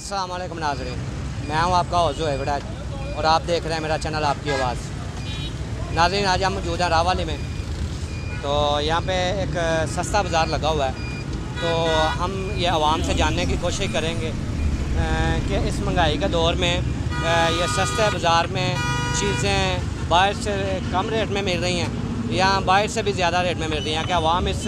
अस्सलाम वालेकुम नाज़रीन, मैं हूं आपका ओज़ो एवराज और आप देख रहे हैं मेरा चैनल आपकी आवाज़। नाज़रीन, आज हम मौजूद हैं रावाली में। तो यहाँ पे एक सस्ता बाज़ार लगा हुआ है, तो हम ये आवाम से जानने की कोशिश करेंगे कि इस महंगाई के दौर में ये सस्ते बाज़ार में चीज़ें बाहर से कम रेट में मिल रही हैं या बाहर से भी ज़्यादा रेट में मिल रही हैं। क्या आवाम इस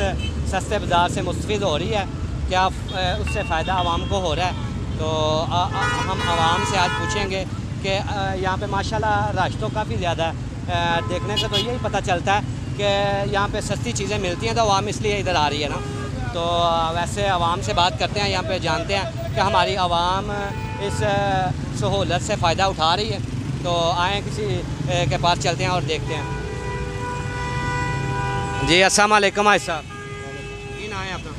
सस्ते बाज़ार से मुस्तफ़ीद हो रही है? क्या उससे फ़ायदा आवाम को हो रहा है? तो हम आवाम से आज पूछेंगे कि यहाँ पे माशाल्लाह रश तो काफ़ी ज़्यादा है। देखने से तो यही पता चलता है कि यहाँ पे सस्ती चीज़ें मिलती हैं, तो आवाम इसलिए इधर आ रही है ना। तो वैसे आवाम से बात करते हैं, यहाँ पे जानते हैं कि हमारी आवाम इस सहूलत से फ़ायदा उठा रही है। तो आए किसी के पास चलते हैं और देखते हैं। जी अस्सलाम वालेकुम भाई साहब, की नाम है अपना?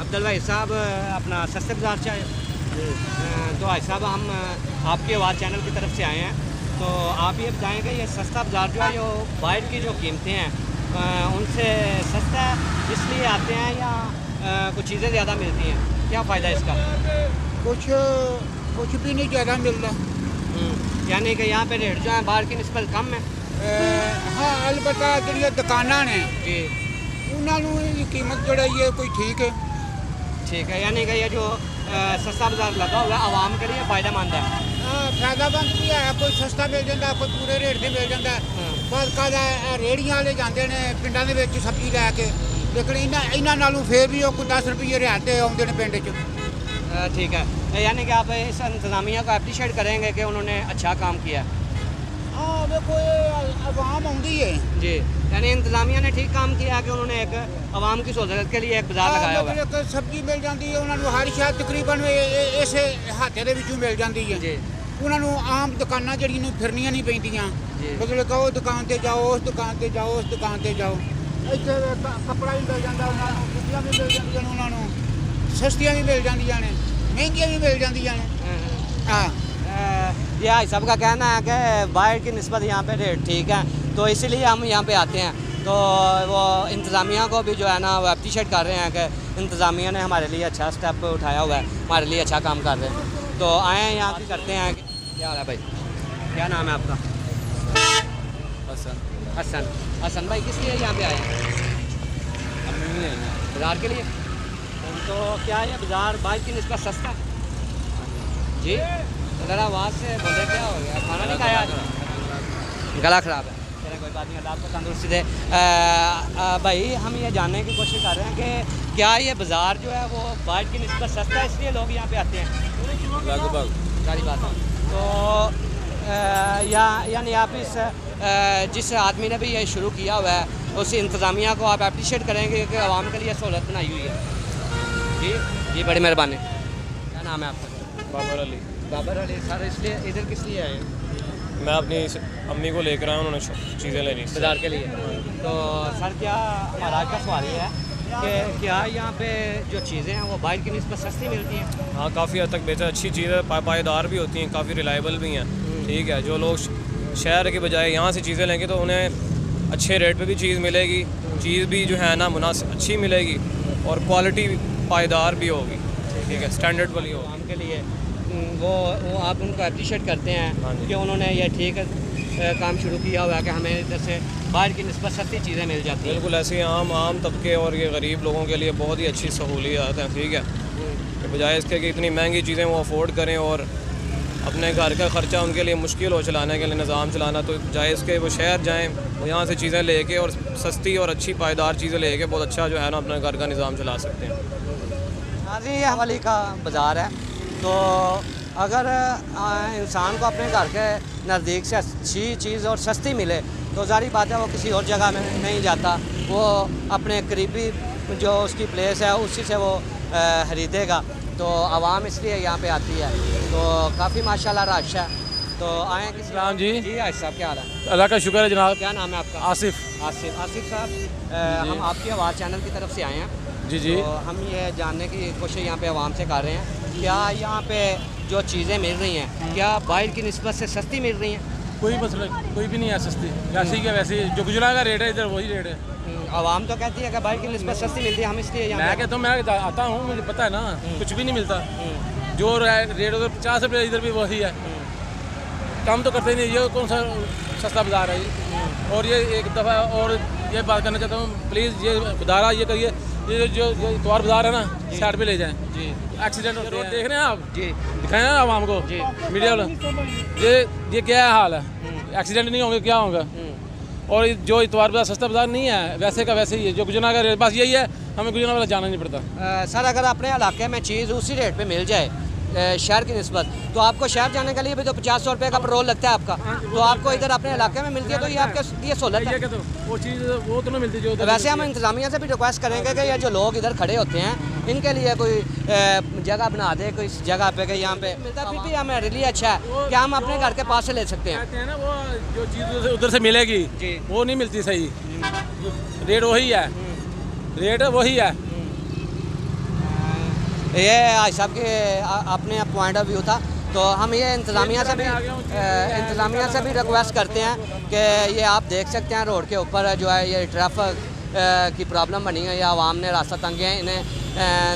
अब्दुल भाई साहब, अपना सस्ते बाज़ार से आए? तो भाई साहब, हम आपके आवाज़ चैनल की तरफ से आए हैं। तो आप ये बताएँ कि ये सस्ता बाज़ार जो है, जो बाहर की जो कीमतें हैं उनसे सस्ता इसलिए आते हैं या कुछ चीज़ें ज़्यादा मिलती हैं? क्या फ़ायदा इसका? कुछ भी नहीं ज़्यादा मिलता। यानी कि यहाँ पे रेट जो है बाहर की निस्बत कम है? हाँ, अलबत्ता जो दुकाना ने जी, उन्होंने कीमत जोड़ाई है कोई ठीक है। ठीक है, यानी कि ये जो सस्ता बाज़ार लगा हुआ है आवाम के लिए फ़ायदेमंद है। फायदामंद भी है, कोई सस्ता मिल जाता, कोई पूरे रेट से मिल जाता। बस रेहड़ियां वाले जाते हैं पिंडों के विच सब्जी लैके, लेकिन इन्हों नालों फिर भी कोई 10 रुपये रियायत आते हैं पिंड च। ठीक है, यानी कि आप इस इंतज़ामिया को अप्रीशिएट करेंगे कि उन्होंने अच्छा काम किया? हाँ, देखो आवाम आती है जी, यानी इंतज़ामिया ने ठीक काम किया कि उन्होंने एक आवाम की सहूलत के लिए एक बाज़ार लगाया हुआ है। सब्जी मिल जाती है उन्होंने, हर शायद तकरीबन इस हाथे के विचों मिल जाती है जी। उन्होंने आम दुकाना जड़ियां फिरनियां नहीं पैंदियां, मतलब कहो दुकान से जाओ, उस दुकान से जाओ, उस दुकान से जाओ। इत्थे कपड़ा भी मिल जाता उन्होंने, कुर्सियां भी मिल जांदियां उन्होंने, सस्तियां भी मिल जांदियां ने, महंगियां भी मिल जांदियां ने। हाँ, ये भाई साहब का कहना है कि बाहर की निस्बत यहाँ पे रेट ठीक है, तो इसीलिए हम यहाँ पे आते हैं। तो वो इंतज़ामिया को भी जो है ना वो अप्रीशिएट कर रहे हैं कि इंतज़ामिया ने हमारे लिए अच्छा स्टेप उठाया हुआ है, हमारे लिए अच्छा काम कर रहे हैं। तो आए यहाँ भी करते हैं। क्या हाल है भाई, क्या नाम है आपका? हसन भाई, किस लिए यहाँ पे आए हैं? बाज़ार के लिए। तो क्या ये बाज़ार बाहर की निस्बत सस्ता है? जी, ज़रा आवाज़ से बोले, क्या हो गया? खाना नहीं खाया आज? गला ख़राब है? चलो कोई बात नहीं, अल्लाह आपको तंदुरुस्ती दे। भाई, हम ये जानने की कोशिश कर रहे हैं कि क्या ये बाज़ार जो है वो बाहर की निस्बत सस्ता है, इसलिए लोग यहाँ पे आते हैं? लगभग सारी बात है। तो यानी आप इस जिस आदमी ने भी ये शुरू किया हुआ है उस इंतज़ामिया को आप अप्रीशिएट करेंगे कि आवाम के लिए सहूलत बनाई हुई है? जी जी, बड़ी मेहरबानी। क्या नाम है आपका? बाबर अली सर, इसलिए इधर किस लिए आए हैं? मैं अपनी अम्मी को लेकर आया हूँ, उन्होंने चीज़ें लेनी बाज़ार के लिए। तो सर, क्या हमारा आज का सवाल ये है कि क्या यहाँ पे जो चीज़ें हैं वो बाहर की निस्बत सस्ती मिलती हैं? हाँ, काफ़ी हद तक बेहतर अच्छी चीज़ें पायदार भी होती हैं, काफ़ी रिलायबल भी हैं। ठीक है, जो लोग शहर के बजाय यहाँ से चीज़ें लेंगे तो उन्हें अच्छे रेट पे भी चीज़ मिलेगी, चीज़ भी जो है ना मुनासिब अच्छी मिलेगी और क्वालिटी पायदार भी होगी। ठीक है, स्टैंडर्ड वाली होगी। आम के लिए वो आप उनको अप्रीशिएट करते हैं कि उन्होंने ये ठीक काम शुरू किया हुआ है कि हमें इधर से बाहर की निस्बत सस्ती चीज़ें मिल जाती हैं? बिल्कुल, ऐसे आम तबके और ये गरीब लोगों के लिए बहुत ही अच्छी सहूलियत है। ठीक है, बजाय इसके कि इतनी महंगी चीज़ें वो अफोर्ड करें और अपने घर का ख़र्चा उनके लिए मुश्किल हो चलाने के लिए, निज़ाम चलाना, तो बजाय इसके वो शहर जाएँ, वो यहाँ से चीज़ें लेके और सस्ती और अच्छी पायदार चीज़ें लेके बहुत अच्छा जो है ना अपने घर का निज़ाम चला सकते हैं। ये हवाली का बाज़ार है, तो अगर इंसान को अपने घर के नज़दीक से अच्छी चीज़ और सस्ती मिले तो ज़ाहिर बात है वो किसी और जगह में नहीं जाता, वो अपने करीबी जो उसकी प्लेस है उसी से वो ख़रीदेगा। तो आवाम इसलिए यहाँ पे आती है। तो काफ़ी माशाल्लाह रश है। तो आए किस सलाम जी। जी आज साहब, क्या हाल है? अल्लाह का शुक्र है जनाब। क्या नाम है आपका? आसिफ। आसिफ साहब, हम आपकी आवाज़ चैनल की तरफ से आए हैं। जी जी। तो हम ये जानने की कोशिश यहाँ पे आवाम से कर रहे हैं, क्या यहाँ पे जो चीज़ें मिल रही हैं क्या बाहर की निस्बत से सस्ती मिल रही हैं? कोई मसला कोई भी नहीं है सस्ती, जैसे ही वैसे ही जो गुजरा का रेट है इधर वही रेट है। आवाम तो कहती है कि बाहर की निस्बत सस्ती मिलती है, हम इसलिए यहाँ मैं कहता हूँ, मैं आता हूँ, मुझे पता है ना, कुछ भी नहीं मिलता। जो रेट उधर 50 रुपये इधर भी वही है, कम तो करते नहीं। ये कौन सा सस्ता बाज़ार है ये? और ये एक दफ़ा और ये बात करना चाहता हूँ, प्लीज़ ये खुदारा ये करिए, ये जो इतवार बाज़ार है ना, साइड पे ले जाएं जी। एक्सीडेंट होते हैं, देख रहे हैं आप जी, दिखाएं ना आवाम को जी, मीडिया वाला। ये क्या हाल है, एक्सीडेंट नहीं होंगे क्या होगा? और जो इतवार बाज़ार सस्ता बाज़ार नहीं है, वैसे का वैसे ही है। जो गुजना का रेट बस यही है, हमें गुजना वाला जाना नहीं पड़ता। सर अगर अपने इलाके में चीज़ उसी रेट पे मिल जाए शहर की निस्बत, तो आपको शहर जाने के लिए भी तो 50-100 रुपये का पेट्रोल लगता है आपका, तो आपको इधर अपने इलाके में मिलती है, तो ये आपके लिए सहूलत है। वो चीज़ वो तो नहीं मिलती जो वैसे हम इंतज़ामिया से भी रिक्वेस्ट करेंगे कि ये जो लोग इधर खड़े होते हैं इनके लिए कोई जगह बना दे, कोई जगह पे कि यहाँ पे मिलता, फिर भी हमारे लिए अच्छा है कि हम अपने घर के पास से ले सकते हैं ना। वो जो चीज़ उधर से मिलेगी वो नहीं मिलती सही, रेट वही है, रेट वही है। ये आज साहब के अपने पॉइंट ऑफ व्यू था, तो हम ये इंतज़ामिया से भी रिक्वेस्ट करते हैं कि ये आप देख सकते हैं रोड के ऊपर जो है ये ट्रैफिक की प्रॉब्लम बनी है, या आवाम ने रास्ता तंगे हैं, इन्हें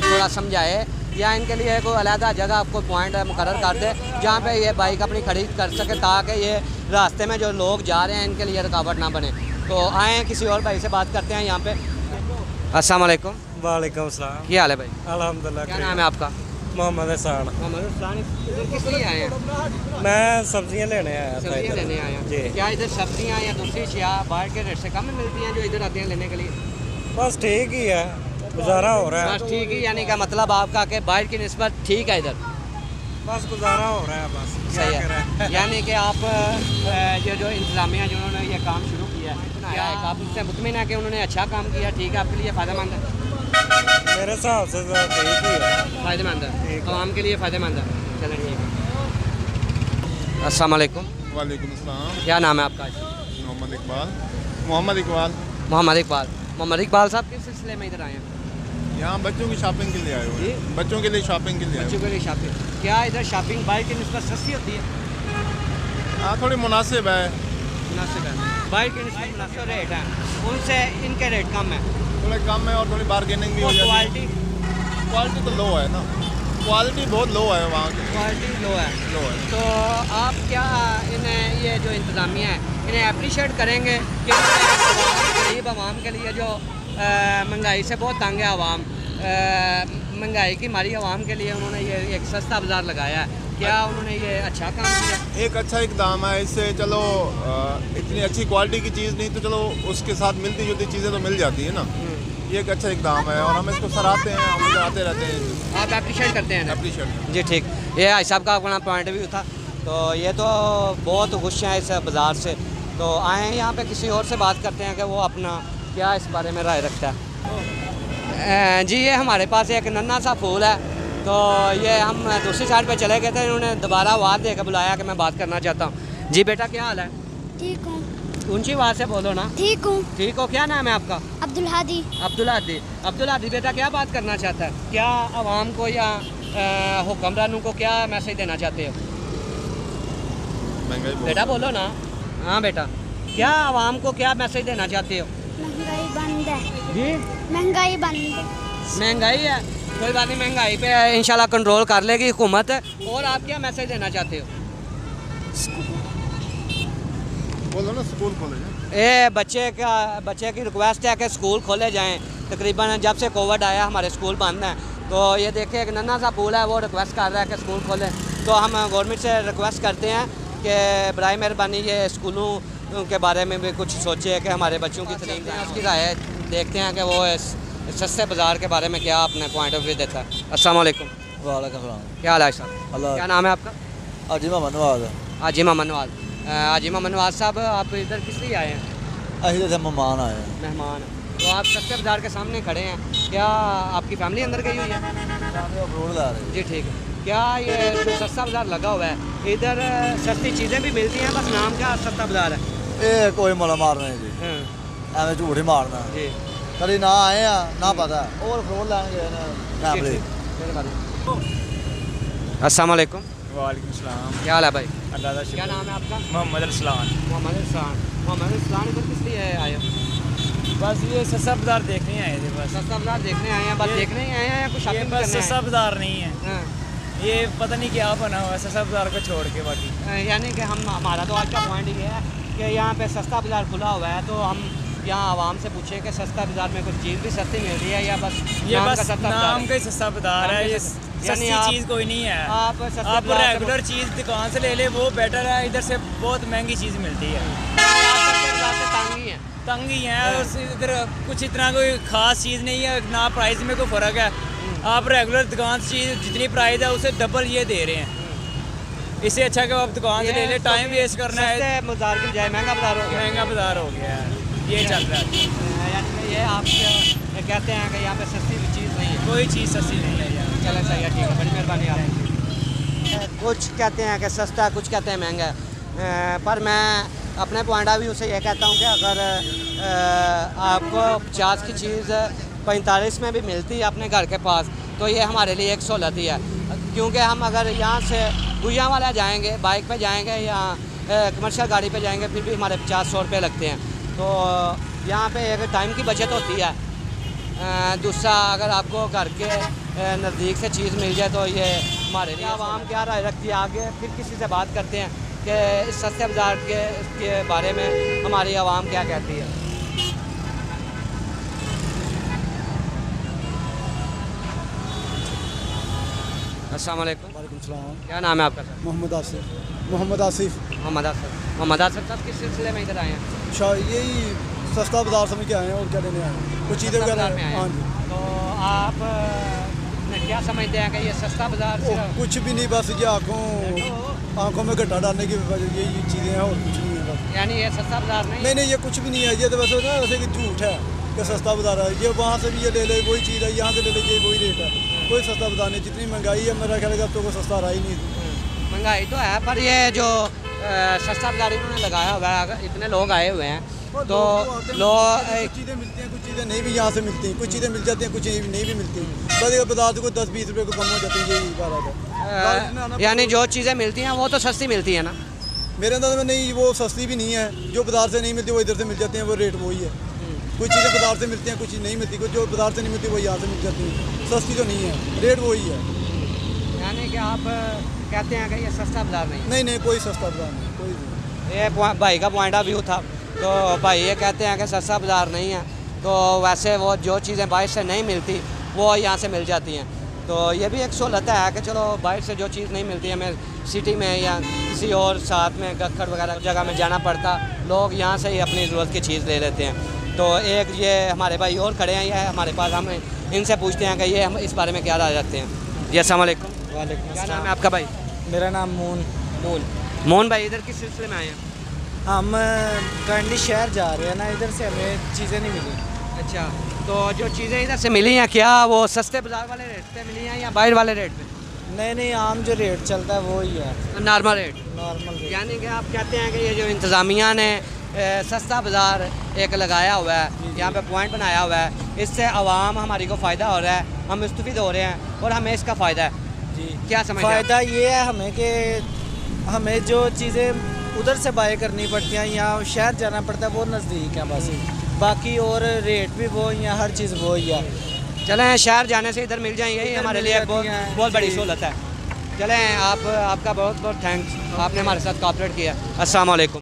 थोड़ा समझाए या इनके लिए कोई अलहदा जगह आपको पॉइंट मुकर्रर कर दे जहाँ पे ये बाइक अपनी खड़ी कर सके, ताकि ये रास्ते में जो लोग जा रहे हैं इनके लिए रुकावट ना बने। तो आए किसी और भाई से बात करते हैं यहाँ पे। अस्सलाम वालेकुम। वालेकुम सलाम। क्या हाल है भाई? अल्हम्दुलिल्लाह। क्या नाम है आपका? मोहम्मद हसन। मोहम्मद हसन। इधर किस लिए आए हैं? मैं सब्जियां लेने आया था। सब्जियां लेने आए हैं जी। क्या इधर सब्जियां या दूसरी अशिया बाहर के रेट से कम में मिलती हैं जो इधर आते हैं लेने के लिए? बस ठीक ही है, गुजारा हो रहा है। बस ठीक ही, यानी का मतलब आपका कि बाहर की निस्बत ठीक है इधर? बस गुजारा हो रहा है, बस सही है। यानी कि आप ये जो इंतज़ामिया जिन्होंने ये काम शुरू किया है, क्या आप उससे मुतमिन है कि उन्होंने अच्छा काम किया, ठीक है, आपके लिए फ़ायदेमंद है? मेरे हिसाब से तो ठीक ही है, फ़ायदेमंद है, आवाम के लिए फ़ायदेमंद है। चलें ठीक है। अस्सलाम वालेकुम। वालेकुम अस्सलाम। क्या नाम है आपका? मोहम्मद इकबाल। मोहम्मद इकबाल। मोहम्मद इकबाल। मोहम्मद इकबाल साहब किस सिलसिले में इधर आए हैं? यहाँ बच्चों की शॉपिंग के लिए आए हुए हैं। बच्चों के लिए शॉपिंग के लिए आए बच्चों के लिए शॉपिंग। क्या इधर शॉपिंग बाहर की निस्बत सस्ती होती है? हुए। हाँ, थोड़ी मुनासिब है। मुनासिब है, बाहर की निस्बत मुनासिब रेट है, उनसे इनके रेट कम है, थोड़े कम है और थोड़ी बार्गेनिंग भी हो और जाती है। क्वालिटी तो लो है ना, क्वालिटी बहुत लो है वहाँ की। क्वालिटी लो है। तो आप क्या इन्हें ये जो इंतज़ामिया है इन्हें अप्रिशिएट करेंगे कि गरीब आवाम के लिए जो महंगाई से बहुत तंग है आवाम, महंगाई की मारी आवाम के लिए उन्होंने ये एक सस्ता बाज़ार लगाया है, क्या उन्होंने ये अच्छा काम किया? एक अच्छा इकदाम है, इससे चलो इतनी अच्छी क्वालिटी की चीज़ नहीं तो चलो उसके साथ मिलती जुलती चीज़ें तो मिल जाती है ना। ये एक अच्छा इकदाम है और हम इसको सराहते हैं, हम इधर आते रहते हैं। आप अप्रिशिएट करते हैं? अप्रिशिएट। जी ठीक। ये भाई साहब का अपना पॉइंट व्यू था, तो ये तो बहुत खुश हैं इस बाज़ार से, तो आए हैं यहाँ पे किसी और से बात करते हैं कि वो अपना क्या इस बारे में राय रखता है। जी ये हमारे पास एक नन्हा सा फूल है, तो ये हम दूसरी साइड पे चले गए थे, इन्होंने दोबारा आवाज़ दे के बुलाया कि मैं बात करना चाहता हूँ। जी बेटा क्या हाल है? ठीक हूँ। ऊंची आवाज़ से बोलो ना। ठीक हूँ। ठीक हो, क्या नाम है आपका? अब्दुल हादी। अब्दुल हादी। अब्दुल हादी बेटा क्या बात करना चाहता है, क्या आवाम को या हुक्मरानों को क्या मैसेज देना चाहते हो? बेटा बोलो ना। हाँ बेटा, क्या आवाम को क्या मैसेज देना चाहते हो? महंगाई बंद है जी, महंगाई बंद है। महंगाई है, कोई बात नहीं, महंगाई पे इंशाल्लाह कंट्रोल कर लेगी हुकूमत। और आप क्या मैसेज देना चाहते हो? बोलो ना, स्कूल खोले जाए। ये बच्चे की रिक्वेस्ट है कि स्कूल खोले जाएं। तकरीबन जब से कोविड आया हमारे स्कूल बंद हैं, तो ये देखिए एक नन्हा सा पूल है, वो रिक्वेस्ट कर रहा है कि स्कूल खोलें। तो हम गवर्नमेंट से रिक्वेस्ट करते हैं कि बराए मेहरबानी ये स्कूलों के बारे में भी कुछ सोचे कि हमारे बच्चों की तलीम दें। उसकी राय देखते हैं कि वो सस्ते बाज़ार के बारे में क्या अपने पॉइंट ऑफ व्यू देता है। अस्सलाम वालेकुम। वालेकुम सलाम। क्या हाल है साहब? क्या नाम है आपका? अजीमा मनवाज। आजिमा मनवाज। आजिमा मनवाज साहब, आप इधर किस लिए आए हैं? अही तो मेहमान आए हैं। मेहमान। तो आप सस्ते बाज़ार के सामने खड़े हैं, क्या आपकी फैमिली अंदर गई हुई है? फ्रूट ला रहे जी ठीक है। क्या ये जो सस्ता बाज़ार लगा हुआ है इधर सस्ती चीज़ें भी मिलती हैं, बस नाम का सस्ता बाज़ार है? ये कोई मुला मारना नहीं जी, हाँ एवं झूठ ही मारना जी। कभी ना आए हैं ना पता है। और फ्रूट लाने गए ना फैमिली। अस्सलाम वालेकुम। वालेकुम सलाम। क्या हाल है भाई? अल्लाह का क्या शुक्र। नाम है आपका? मोहम्मद अरसलान। मोहम्मद इस्लान। मोहम्मद इस्लान इधर किस लिए आए हो? बस ये सस्ता बाजार देखने आए थे। बस सस्ता बाज़ार देखने आए हैं? बस देखने ही आए हैं या कुछ ये शॉपिंग बस करना सस्ता है? बाजार नहीं है, हाँ। ये पता नहीं क्या बना हुआ है सस्ता बाज़ार को छोड़ के बाकी। यानी कि हमारा तो आज का पॉइंट ये है कि यहाँ पे सस्ता बाज़ार खुला हुआ है, तो हम यहाँ आवाम से पूछे कि सस्ता बाज़ार में कुछ चीज़ भी सस्ती मिल रही है या बस ये नाम बस का सस्ता नाम का ही सस्ता बाज़ार है, ये यानी सस्ती चीज़ कोई नहीं है। आप सस्ते आप बाज़ार से रेगुलर चीज़ दुकान से ले ले वो बेटर है, इधर से बहुत महंगी चीज़ मिलती है। तंग ही है। तंग ही है और इधर कुछ इतना कोई ख़ास चीज़ नहीं है, ना प्राइस में कोई फ़र्क है। आप रेगुलर दुकान से चीज़ जितनी प्राइस है उससे डबल ये दे रहे हैं। इससे अच्छा कि आप दुकान से ले ले, टाइम वेस्ट करना है। सस्ते बाज़ार की बजाय महंगा बाज़ार हो गया। महंगा बाज़ार हो गया है, ये चल रहा है। यानी कि ये आप कहते हैं कि यहाँ पे सस्ती भी चीज़ नहीं है। कोई चीज़ सस्ती नहीं है यहाँ। चलें सही है, ठीक है, बड़ी मेहरबानी आपकी। कुछ कहते हैं कि सस्ता, कुछ कहते हैं महंगा, पर मैं अपने पॉइंट ऑफ व्यू से ये कहता हूँ कि अगर आपको 50 की चीज़ 45 में भी मिलती है अपने घर के पास, तो ये हमारे लिए एक सहूलत ही है। क्योंकि हम अगर यहाँ से गुजिया वाला जाएंगे, बाइक पे जाएंगे या कमर्शियल गाड़ी पे जाएंगे, फिर भी हमारे 50-100 रुपये लगते हैं। तो यहाँ पे एक टाइम की बचत होती है। दूसरा, अगर आपको घर के नज़दीक से चीज़ मिल जाए तो ये हमारे लिए। आवाम क्या राय रखती है, आगे फिर किसी से बात करते हैं कि इस सस्ते बाज़ार के बारे में हमारी आवाम क्या कहती है। अस्सलाम वालेकुम। वालेकुम सलाम। क्या नाम है आपका सर? मोहम्मद आसिफ। मोहम्मद आसिफ। मोहम्मद आसिफ साहब किस सिलसिले में इधर आए हैं? शायद यही सस्ता बाजार समझ के आए हैं और क्या लेने आए हैं, कुछ चीज़ें सस्ता वगैरह। बाज़ार में आए हैं। हाँ जी। तो आप क्या समझते हैं कि ये सस्ता बाज़ार सिर्फ कुछ भी नहीं, बस ये आँखों में घट्टा डालने की वजह यही चीज़ें हैं और कुछ नहीं है बस। यानी ये सस्ता बाज़ार नहीं? नहीं, ये कुछ भी नहीं है। ये तो वैसे ना वैसे कि झूठ है कि सस्ता बाजार है। ये वहाँ से भी ये ले ले वही चीज़ है, यहाँ से ले ले ये वही रेट है। कोई सस्ता बाजार नहीं। जितनी महंगाई है मेरा ख्याल है अब तो कोई सस्ता रहा ही नहीं। महंगाई तो है, पर ये जो सस्ता बाजार इन्होंने लगाया हुआ है, अगर इतने लोग आए हुए हैं तो लोग कुछ चीज़ें मिलती हैं, कुछ चीज़ें नहीं भी यहाँ से मिलती हैं, कुछ चीज़ें मिल जाती हैं, कुछ नहीं भी मिलती। बस ये बाजार से कोई 10-20 रुपये को कम हो जाती है, यही बात है। यानी जो चीज़ें मिलती हैं वो तो सस्ती मिलती है ना? मेरे अंदाज में नहीं, वो सस्ती भी नहीं है। जो बाजार से नहीं मिलती वो इधर से मिल जाती हैं, वो रेट वही है। कुछ चीज़ें बाजार से मिलती हैं, कुछ नहीं मिलती। कुछ जो बाजार से नहीं मिलती वो यहाँ से मिल जाती है। सस्ती तो नहीं है, रेट वही है। यानी कि आप कहते हैं कि ये सस्ता बाजार नहीं? नहीं, कोई सस्ता बाजार नहीं, कोई नहीं। ये भाई का पॉइंट ऑफ व्यू था। तो भाई ये कहते हैं कि सस्ता बाज़ार नहीं है, तो वैसे वो जो चीज़ें बाहर से नहीं मिलती वो यहाँ से मिल जाती हैं। तो ये भी एक सहूलत है कि चलो बाहर से जो चीज़ नहीं मिलती है, हमें सिटी में या किसी और साथ में गक्खड़ वगैरह जगह में जाना पड़ता, लोग यहाँ से ही अपनी ज़रूरत की चीज़ ले लेते हैं। तो एक ये हमारे भाई और खड़े हैं, ये हमारे पास, हम इनसे पूछते हैं कि ये हम इस बारे में क्या राय रखते हैं। जी अस्सलाम वालेकुम। वालेकुम। क्या नाम है आपका भाई? मेरा नाम मोहन भाई, इधर किस सिलसिले में आए हैं? हम करंडी शहर जा रहे हैं ना, इधर से हमें चीज़ें नहीं मिली। अच्छा, तो जो चीज़ें इधर से मिली हैं क्या वो सस्ते बाज़ार वाले रेट पे मिली हैं या बाहर वाले रेट पे? नहीं, आम जो रेट चलता है वो ही है, नॉर्मल रेट। Normal rate. यानी कि आप कहते हैं कि ये जो इंतज़ामिया ने सस्ता बाज़ार एक लगाया हुआ है, यहाँ पे पॉइंट बनाया हुआ है, इससे आवाम हमारी को फ़ायदा हो रहा है, हम मुस्तफ़िद हो रहे हैं और हमें इसका फ़ायदा है। जी, क्या समझते हैं? फ़ायदा ये है हमें कि हमें जो चीज़ें उधर से बाय करनी पड़ती हैं, यहाँ शहर जाना पड़ता है, वो नज़दीक है बस। बाकी और रेट भी वो ही है, हर चीज़ वो ही है। चलें, शहर जाने से इधर मिल जाएंगे, ये हमारे लिए बहुत बड़ी सहूलत है। चलें, आपका बहुत बहुत थैंक्स, आपने हमारे साथ कोऑपरेट किया। अस्सलाम वालेकुम।